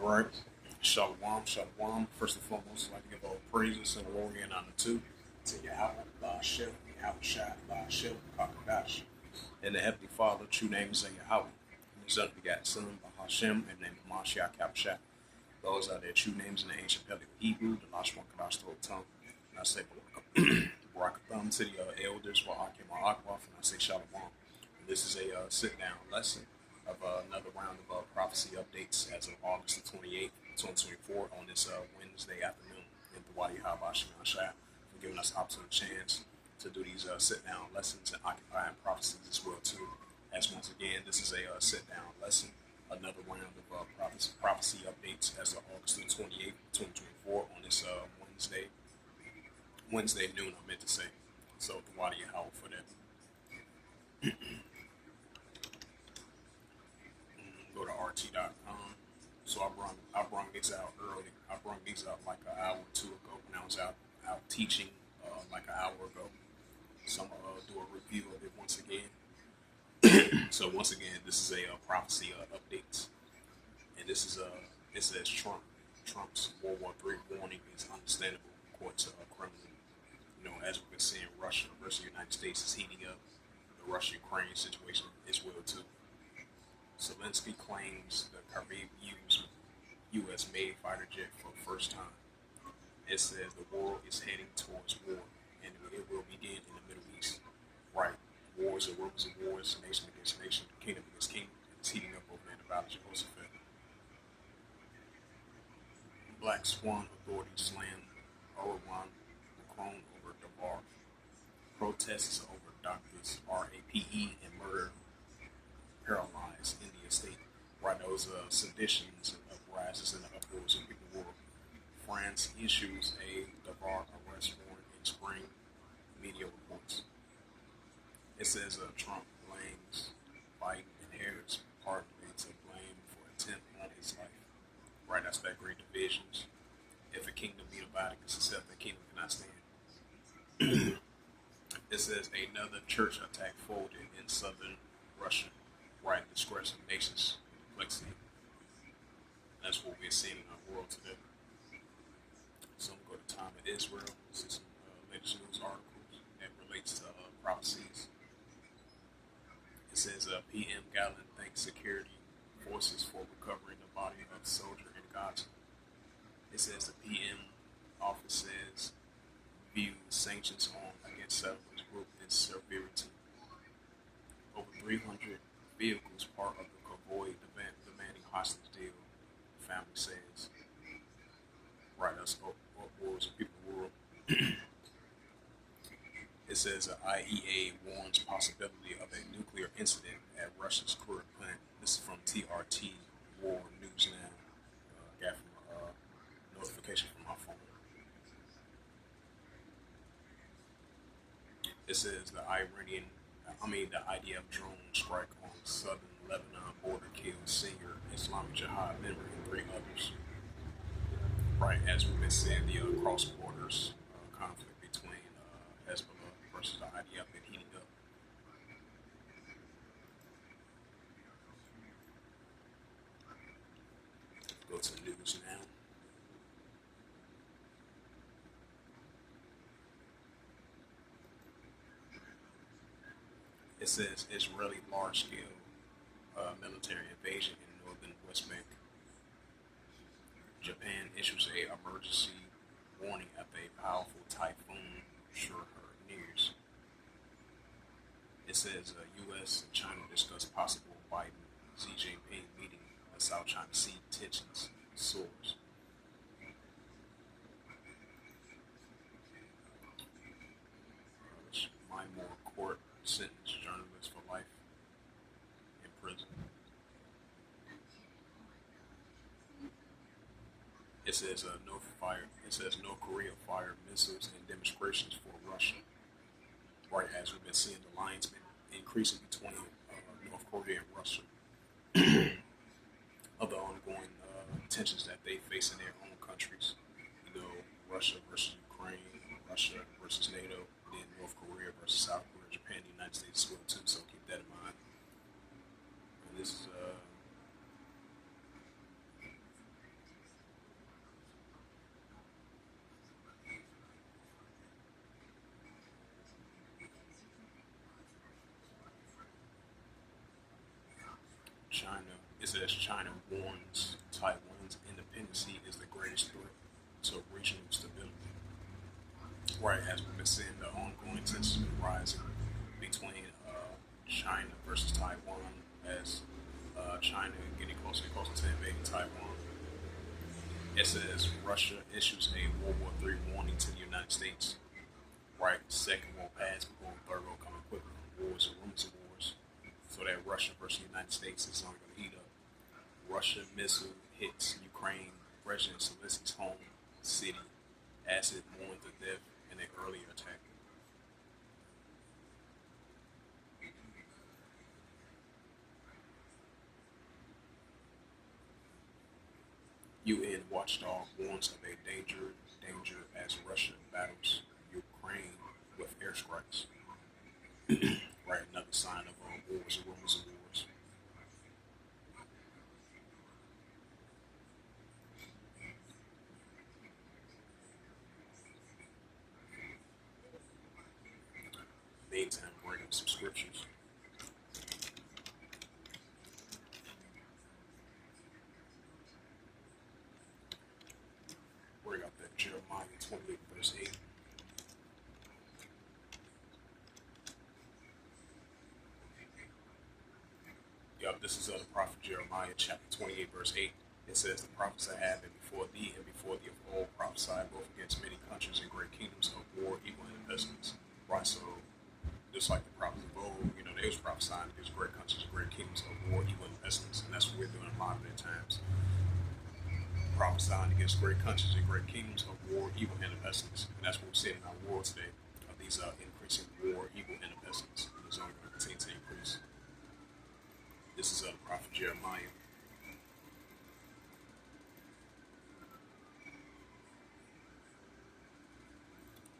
All right. Shalom, shalom. First and foremost, I'd like to give all praises and glory and honor to Yahweh, Ba'ashem, Yahweh Shai, Ba'ashem, Kakadash. And the Heavenly Father, true name is Yahweh. And His unbegotten Son, Ba'ashem, and the name of Mashiach, Kapshah. Those are their true names in the ancient Paleo Hebrew, the Lashwan Kadash throat tongue. And I say, Barakatham to the elders, Wa'akim Wa'akwaf, and I say, Shalom. And this is a sit-down lesson of another round of prophecy updates as of August the 28th, 2024 on this Wednesday afternoon in the Wadi Habash Shai for giving us opportunity chance to do these sit-down lessons and occupying prophecies as well too. As once again, this is a sit-down lesson, another round of prophecy updates as of August the 28th, 2024 on this Wednesday noon, I meant to say. So the Wadi How for that. Go to rt.com. So I brung these out early. I brung these out like an hour or two ago when I was out teaching like an hour ago. So I'm gonna do a review of it once again. So once again, this is a prophecy updates, and this is it says Trump's World War III warning is understandable, according to Kremlin. You know, as we've been seeing, Russia versus the United States is heating up. The Russia-Ukraine situation is well too. Zelensky claims the Kharkiv used U.S.-made fighter jet for the first time. It says the world is heading towards war, and it will begin in the Middle East. Right, wars and rumors of wars, nation against nation, kingdom against kingdom. It's heating up over there in the Valley of Jehoshaphat. Black Swan authorities slam Erdogan Macron over Davar. Protests over doctors RAPE and murder paralyzed India state. Right, those seditions and uprises and uproars in the world. France issues a Davar arrest warrant in spring, media reports. It says Trump blames Biden and Harris partly to blame for attempt on his life. Right, that's that great divisions. If a kingdom be divided, except the kingdom cannot stand. It says another church attack folded in southern Russia. Right, discretion nations complexity. That's what we're seeing in our world today. So I'm going to go to Time of Israel. See some latest news articles that relates to prophecies. It says PM Gallen thanks security forces for recovering the body of soldier in Gaza. It says the PM office says view sanctions on against settlements group is severity. Over 300 vehicles part of the convoy demanding hostage deal, family says. Right, that's wars of people in the world. It says the IEA warns possibility of a nuclear incident at Russia's Kursk plant. This is from TRT War News Now. Got from a notification from my phone. It says the IDF drone strike on southern Lebanon border killed senior Islamic Jihad member and 3 others. Right, as we've been seeing the cross borders conflict between Hezbollah versus the IDF been heating up. Go to the news now. It says Israeli large-scale military invasion in northern West Bank. Japan issues a emergency warning after a powerful typhoon sure nears. It says U.S. and China discuss possible Biden-Xi Jinping meeting as South China Sea tensions soars. Myanmar court sentenced journalists for life in prison. It says North Korea fired missiles and demonstrations for Russia. Right, as we've been seeing, the lines been increasing between North Korea and Russia. Other ongoing tensions that they face in their own countries. You know, Russia versus Ukraine, Russia versus NATO, then North Korea versus South Korea, Japan, the United States as well too. So keep that in mind. And this is It says China warns Taiwan's independence is the greatest threat to regional stability. Right, as we've been seeing, the ongoing tensions been rising between China versus Taiwan as China getting closer and closer to invading Taiwan. It says Russia issues a World War III warning to the United States. Right, second war passed before the third war coming quickly. Wars and rumors of wars. So that Russia versus the United States is only going to heat up. Russian missile hits Ukraine, President Zelensky's home city, as it mourned the death in an earlier attack. UN watchdog warns of a danger as Russia battles Ukraine with airstrikes. Right, another sign of wars and rumors of wars. Meantime, bring up some scriptures. Bring up that Jeremiah 28 verse 8. Yup, this is the prophet Jeremiah chapter 28 verse 8. It says, the prophets that have been before thee and before thee of old prophesied both against many countries and great kingdoms of war, evil, and pestilence. Right, so just like the prophets of old, they was prophesying against great countries and great kingdoms of war, evil, and pestilence. And that's what we're doing in modern day times. Prophesying against great countries and great kingdoms of war, evil, and pestilence. And that's what we're seeing in our world today. Of these increasing war, evil, and pestilence. And it's only going to continue to increase. This is the prophet Jeremiah.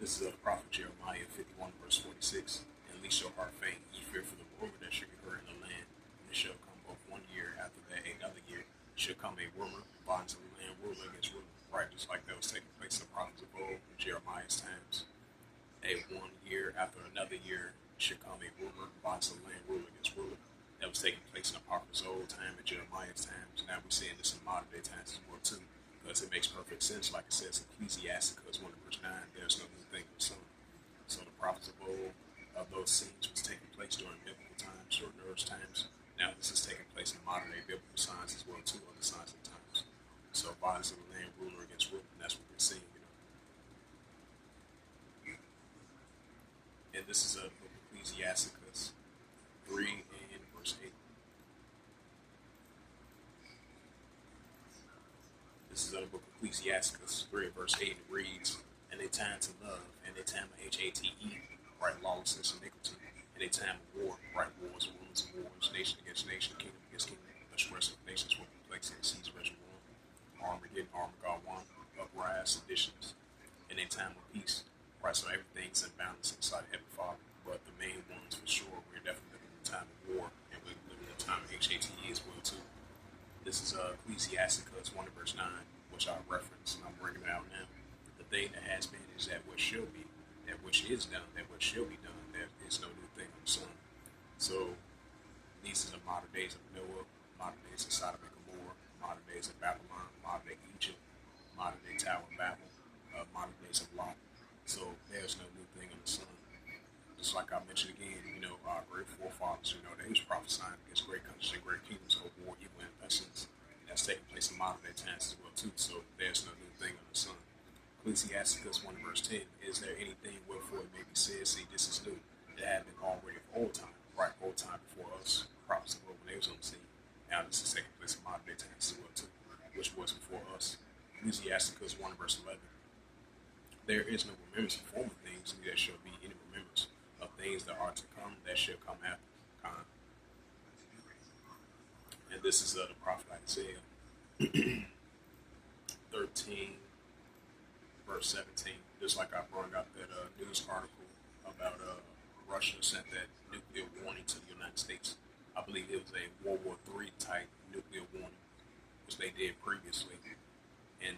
This is the prophet Jeremiah 51 verse 46. And least your heart faint, ye fear for the rumor that shall be heard in the land. And it shall come both 1 year, after that another year shall come a rumor, bonds of the land, ruler against ruler. Right, just like that was taking place in the prophets of old in Jeremiah's times. A 1 year after another year should come a rumor, bonds of the land, ruler against ruler. That was taking place in the prophets' old time and Jeremiah's times. Now we're seeing this in modern day times as well too, because it makes perfect sense. Like it says in Ecclesiasticus 1 verse 9, there's no new thing in the sun. So the prophets of old, of those scenes was taking place during biblical times, short nerves times. Now this is taking place in modern day biblical signs as well too, other signs of times. So bodies of the land, ruler against ruler, and that's what we're seeing. And this is a book of Ecclesiasticus 3 and verse 8. This is the book of Ecclesiasticus 3 and verse 8. It reads, and a time to love, and a time of HATE, right, lawlessness and iniquity, and a time of war, right, wars and rumors of wars, nation against nation, kingdom against kingdom, distress of nations will be placed in the seas of war, Armageddon, Armageddon, one, uprise, seditions, and a time of peace, right, so everything's in balance inside of Heavenly Father, but the main ones for sure, we're definitely living in a time of war, and we're living in a time of HATE as well too. This is Ecclesiasticus 1 verse 9, which I reference, and I'm bringing it out now. The thing that has been is that which shall be, that which is done, that which shall be done. There is no new thing on the sun. So these are the modern days of Noah, modern days of Sodom and Gomorrah, modern days of Babylon, modern day Egypt, modern day Tower of Babel, modern days of Lot. So there's no new thing on the sun. Just like I mentioned again, our great forefathers, they was prophesying against great countries and great kingdoms of war, evil, and pestilence. That's taking place in modern day times as well too. So there's no new thing on the sun. Ecclesiasticus 1 verse 10. Is there anything wherefore it may be said, see, this is new? It had been already of old time, right? Old time before us, prophets of old when they was on the scene. Now this is taking place in modern day times as well too, which was before us. Ecclesiasticus 1 verse 11. There is no remembrance of former things, neither shall be any remembrance of things that are to come, that shall come after. And this is the prophet Isaiah 13 verse 17. Just like I brought up that news article about Russia sent that nuclear warning to the United States. I believe it was a World War III type nuclear warning, which they did previously. And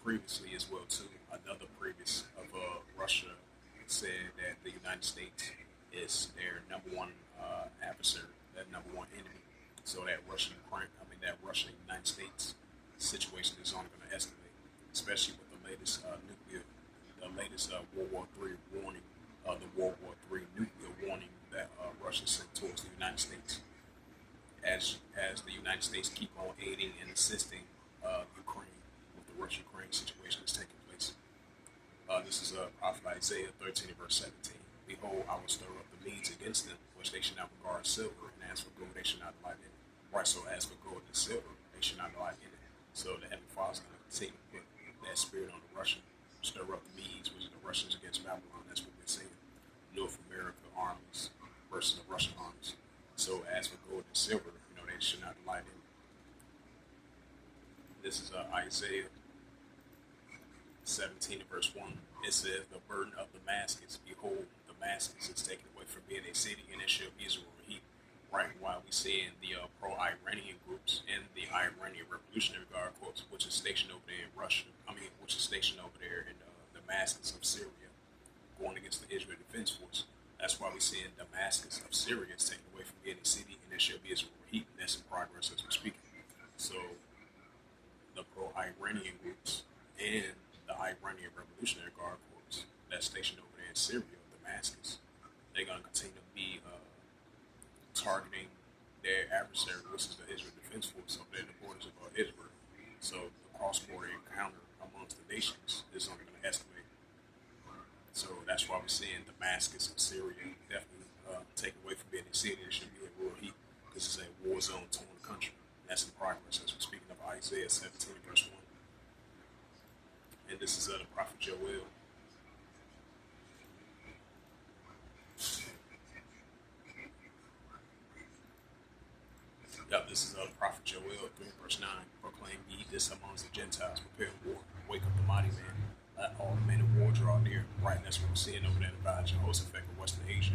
previously as well too, another previous of Russia said that the United States is their number one adversary, their number one enemy. So that Russia, Ukraine, Russia and the United States situation is only going to escalate, especially with the latest World War III warning, the World War III nuclear warning that Russia sent towards the United States. As the United States keep on aiding and assisting Ukraine with the Russia-Ukraine situation that's taking place. This is Prophet Isaiah 13 verse 17. Behold, I will stir up the Medes against them, which they should not regard silver, and as for gold, they should not delight in it. Right, so as for gold and silver, they should not delight in it. So the Heavenly Father is going to continue to put that spirit on the Russian, stir up the Medes, which is the Russians against Babylon. That's what we're saying. North America armies versus the Russian armies. So as for gold and silver, they should not delight in it. This is Isaiah 17 verse 1. It says, the burden of Damascus, behold, Damascus is taken away from being a city, and it shall be Israel heat. Right, while we see in the pro-Iranian groups and the Iranian Revolutionary Guard Corps, which is stationed over there in which is stationed over there in Damascus of Syria, going against the Israel Defense Force. That's why we see in Damascus of Syria is taken away from being a city, and it shall be Israel heat, and that's in progress as we're speaking. So the pro-Iranian groups and the Iranian Revolutionary Guard Corps that's stationed over there in Syria, Damascus, they're going to continue to be targeting their adversary, which is the Israel Defense Force over there in the borders of Israel. So the cross-border encounter amongst the nations is only going to escalate. So that's why we're seeing Damascus of Syria definitely taken away from being a city. It should be a world heat because it's a war zone torn country. That's in progress as we're speaking of Isaiah 17 verse 1. And this is the prophet Joel. This is the prophet Joel 3 verse 9. Proclaim ye this amongst the Gentiles, prepare war, wake up the mighty man, let all the men of war draw near. Right, and that's what we're seeing over there in the Valley of Jehoshaphat in Western Asia.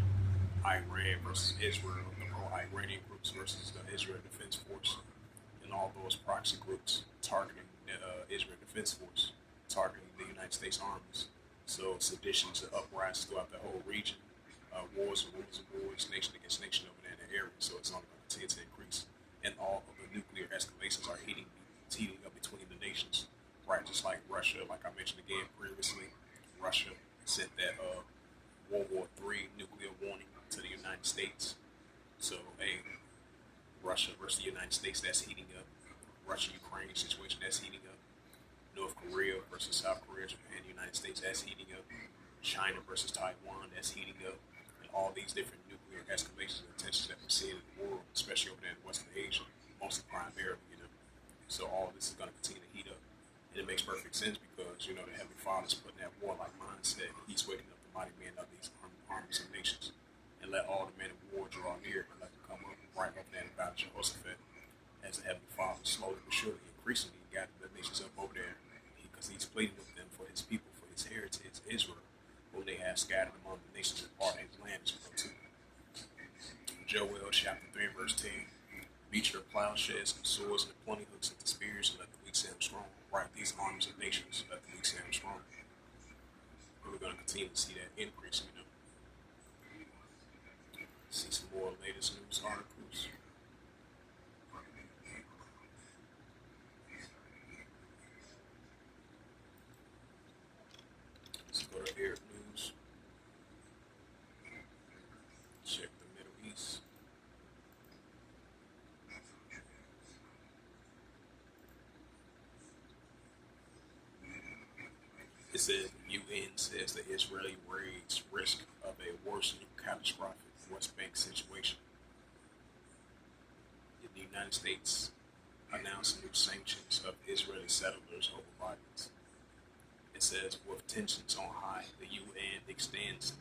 Iran versus Israel, the pro-Iranian groups versus the Israel Defense Force, and all those proxy groups targeting the Israel Defense Force, targeting the United States armies. So seditions and uprisings throughout the whole region, wars and rumors of wars, nation against nation over there in the area. So it's only going to continue to increase. And all of the nuclear escalations are heating up between the nations, right? Just like Russia, like I mentioned again previously, Russia sent that World War III nuclear warning to the United States. So, Russia versus the United States, that's heating up. Russia-Ukraine situation, that's heating up. North Korea versus South Korea, Japan, the United States, that's heating up. China versus Taiwan, that's heating up. And all these different nuclear escalations and tensions that we're seeing in the world, especially over there in Western Asia, mostly primarily, So all this is going to continue to heat up. And it makes perfect sense because, the Heavenly Father's putting that warlike mindset. He's waking up the mighty men of these armies and nations. And let all the men of war draw near and let them come up right up there in the Valley of Jehoshaphat. As the Heavenly Father slowly but surely, increasingly got the nations up over there. Because he's pleading with them for his people, for his heritage, Israel, whom they have scattered among the nations that are in his land as well too. Joel chapter 3 verse 10. Beat your plowshares and swords and the pointy hooks and the spears, and let the weak say I'm strong. Right, these armies of nations, let the weak say I'm strong. And we're going to continue to see that increase, See some more latest news articles. Let's go to Arab News. Check the Middle East. It says UN says the Israeli raids risk of a worsening catastrophic West Bank situation. The United States announced new sanctions of Israeli settlers over violence. It says with tensions on high, the UN extends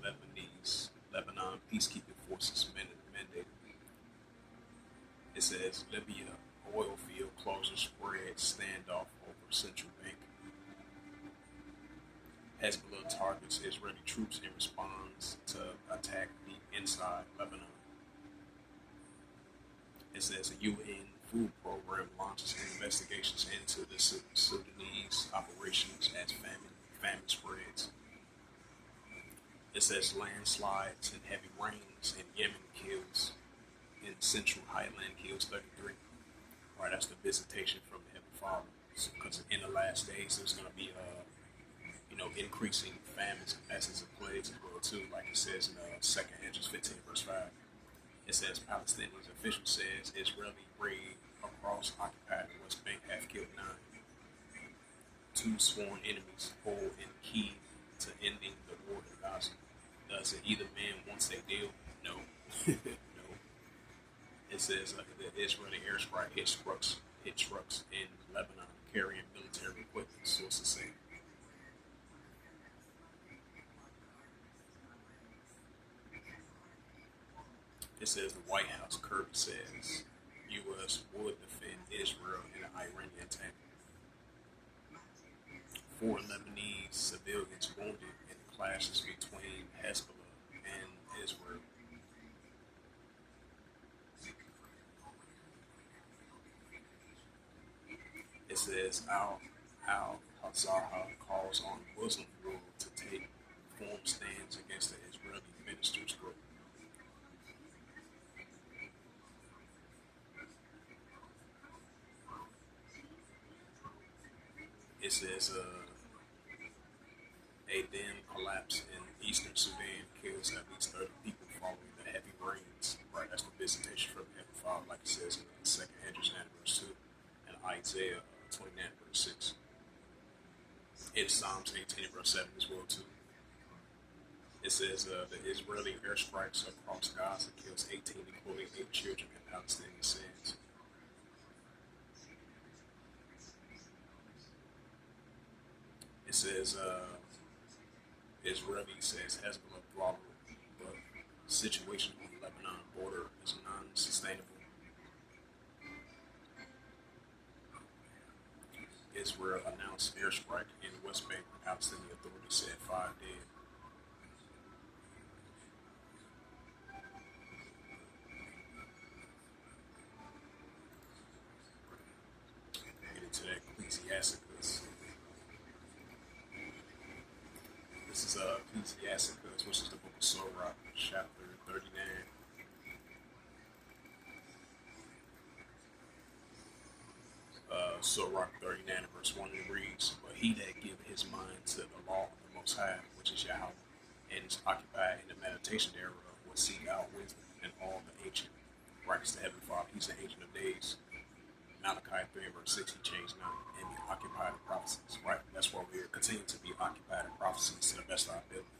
Lebanon peacekeeping forces mandate. It says Libya oil field closure spread standoff over central bank. Hezbollah targets Israeli troops in response to attack inside Lebanon. It says the UN food program launches investigations into the Sudanese operations as famine spreads. It says landslides and heavy rains in Yemen in central highland kills 33. Right, that's the visitation from the Heavenly Father. Because in the last days, there's going to be increasing famines and pests and plagues as well too. Like it says in 2nd Ezra 15 verse 5. It says Palestinians official says Israeli raid across occupied West Bank have killed 9. 2 sworn enemies hold in key to ending the war in Gaza. Does it either man wants a deal? No. No. It says the Israeli airstrike hit trucks in Lebanon carrying military equipment, sources say. It says the White House Kirby says U.S. would defend Israel in an Iranian attack. 4 Lebanese civilians wounded in clashes between Hezbollah and Israel. It says Al-Hazara calls on Muslim world to take firm stands against the Israeli minister's group. It says a dam collapse in eastern Sudan kills at least 30 people following the heavy rains. Right, that's the visitation from the Heavenly Father, like it says in 2nd Ezra 9 verse 2 and Isaiah 29 verse 6. In Psalms 18 verse 7 as well too. It says the Israeli airstrikes across Gaza kills 18, including 8 children in Palestinian cities. It says Israeli says Hezbollah throttled, but situation on the Lebanon border is non-sustainable. Israel announced airstrike in West Bank. Palestinian authorities said 5 dead. Get into that Ecclesiasticus. This is Ecclesiasticus, which is the book of Sirach, chapter 39. Sirach 39 verse 1 reads, "But he that giveth his mind to the law of the Most High, which is Yahweh, and is occupied in the meditation thereof, will seek out wisdom and all the ancient." Right, it's the Heavenly Father, he's the Ancient of Days. Malachi 3 verse 6, he changed now, and be occupied in prophecies. Right, that's why we're continuing to be occupied in prophecies to the best of our ability.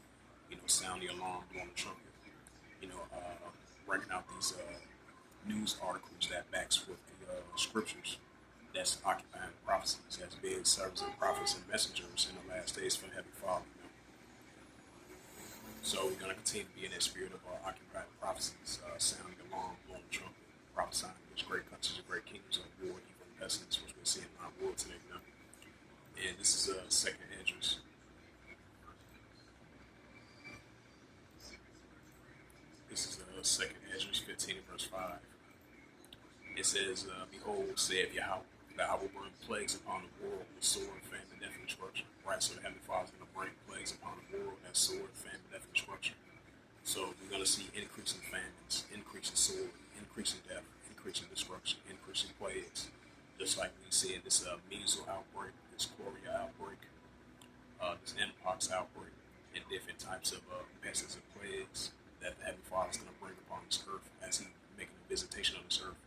Sound the alarm, blowing the trumpet. Bringing out these news articles that backs with the scriptures. That's occupying prophecies as being servants and prophets and messengers in the last days for the Heavenly Father. So we're going to continue to be in that spirit of occupying prophecies, sounding the alarm, blowing the trumpet, prophesying against great countries and great kingdoms of war, evil, and pestilence, which we're seeing in our world today. And this is 2nd Ezra. This is 2nd Ezra 15 verse 5. It says, "Behold, saith Yahweh, that I will bring plagues upon the world with sword, famine, death, and destruction." Right, so the Heavenly Father is going to bring plagues upon the world, that sword, famine, death, and destruction. So we're going to see increasing famines, increasing sword, increasing death, increasing destruction, increasing plagues. Just like we see in this measles outbreak, this cholera outbreak, this mpox outbreak, and different types of pests and plagues that the Heavenly Father is going to bring upon this earth as He making a visitation on this earth.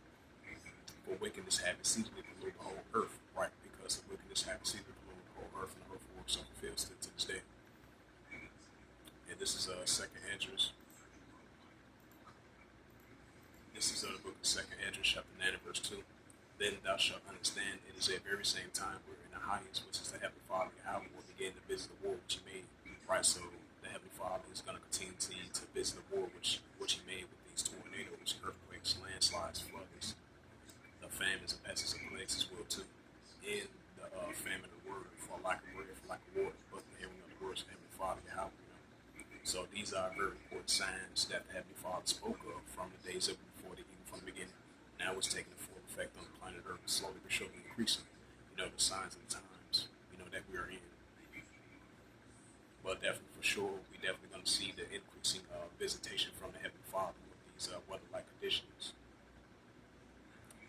For wickedness having seated to pollute the whole earth, right? Because the wickedness having seated to pollute the whole earth, and the earth works so fulfills to this day. And this is 2nd Ezra. This is the book of 2nd Ezra, chapter 9, verse 2. "Then thou shalt understand it is at very same time where in the highest, which is the Heavenly Father, Yahweh will begin to visit the war which He made." Right, so the Heavenly Father is going to continue to visit the war which He made with these tornadoes, earthquakes, landslides, floods, the famines and pests and plagues as well too. In the famine of the word, for lack of bread, for lack of water, but the hearing of the words of the Heavenly Father, Yahweh. So these are very important signs that the Heavenly Father spoke of from the days of before, even from the beginning. Now it's taking full effect on the planet Earth, slowly but surely increasing. The signs of the times, that we are in. But definitely for sure, we definitely going to see the increasing visitation from the Heavenly Father with these weather-like conditions.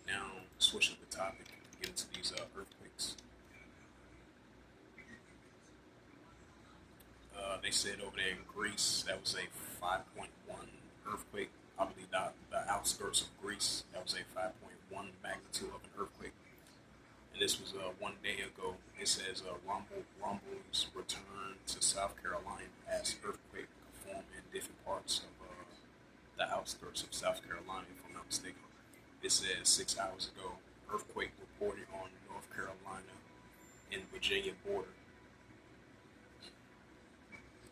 Now, as switch up the topic and get into these earthquakes. They said over there in Greece that was a 5.1 earthquake. I believe the outskirts of Greece, that was a 5.1 magnitude of an earthquake. And this was 1 day ago. It says rumbles return to South Carolina as earthquake form in different parts of the outskirts of South Carolina, if I'm not mistaken. It says 6 hours ago, earthquake reported on North Carolina and Virginia border.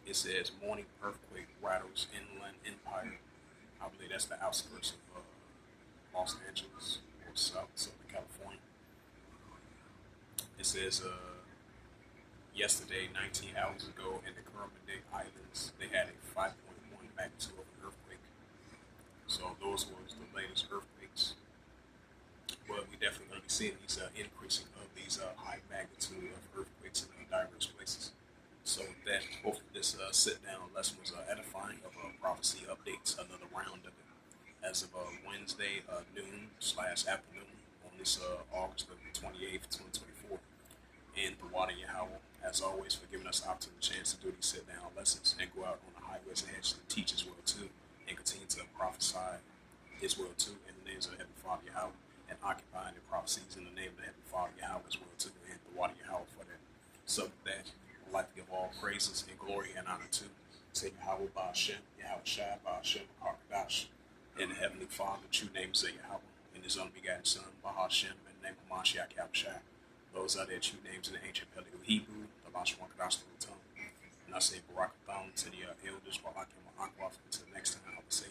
It says morning earthquake rattles inland empire. I believe that's the outskirts of Los Angeles or Southern California. It says yesterday, 19 hours ago, in the Kermadec Islands, they had a 5.1 magnitude of an earthquake. So those were the latest earthquakes. But we definitely going to be seeing these increasing of these high magnitude of earthquakes in diverse places. So with that, hopefully this sit-down lesson was edifying of prophecy updates, another round of it. As of Wednesday noon/afternoon on this August the 28th, 2024. And the water Yahweh, as always, for giving us the opportunity chance to do these sit-down lessons and go out on the highways and hedges and teach as well too, and continue to prophesy as well too in the names of the Heavenly Father Yahweh, and occupying the prophecies in the name of the Heavenly Father Yahweh as well too, and the water Yahweh for that. So with that, I'd like to give all praises and glory and honor to say Yahweh Ba'Shem, Yahweh Shai Ba'Shem Hakadash, and the Heavenly Father, true name is Yahweh, and His only begotten Son, Bahashem, in the name of Mashiach Yahushua. Those are their true names in the ancient Paleo Hebrew, the Lashwan Kadash tongue. And I say Barakathon to the elders, Barakim Akwaf, until next time I will say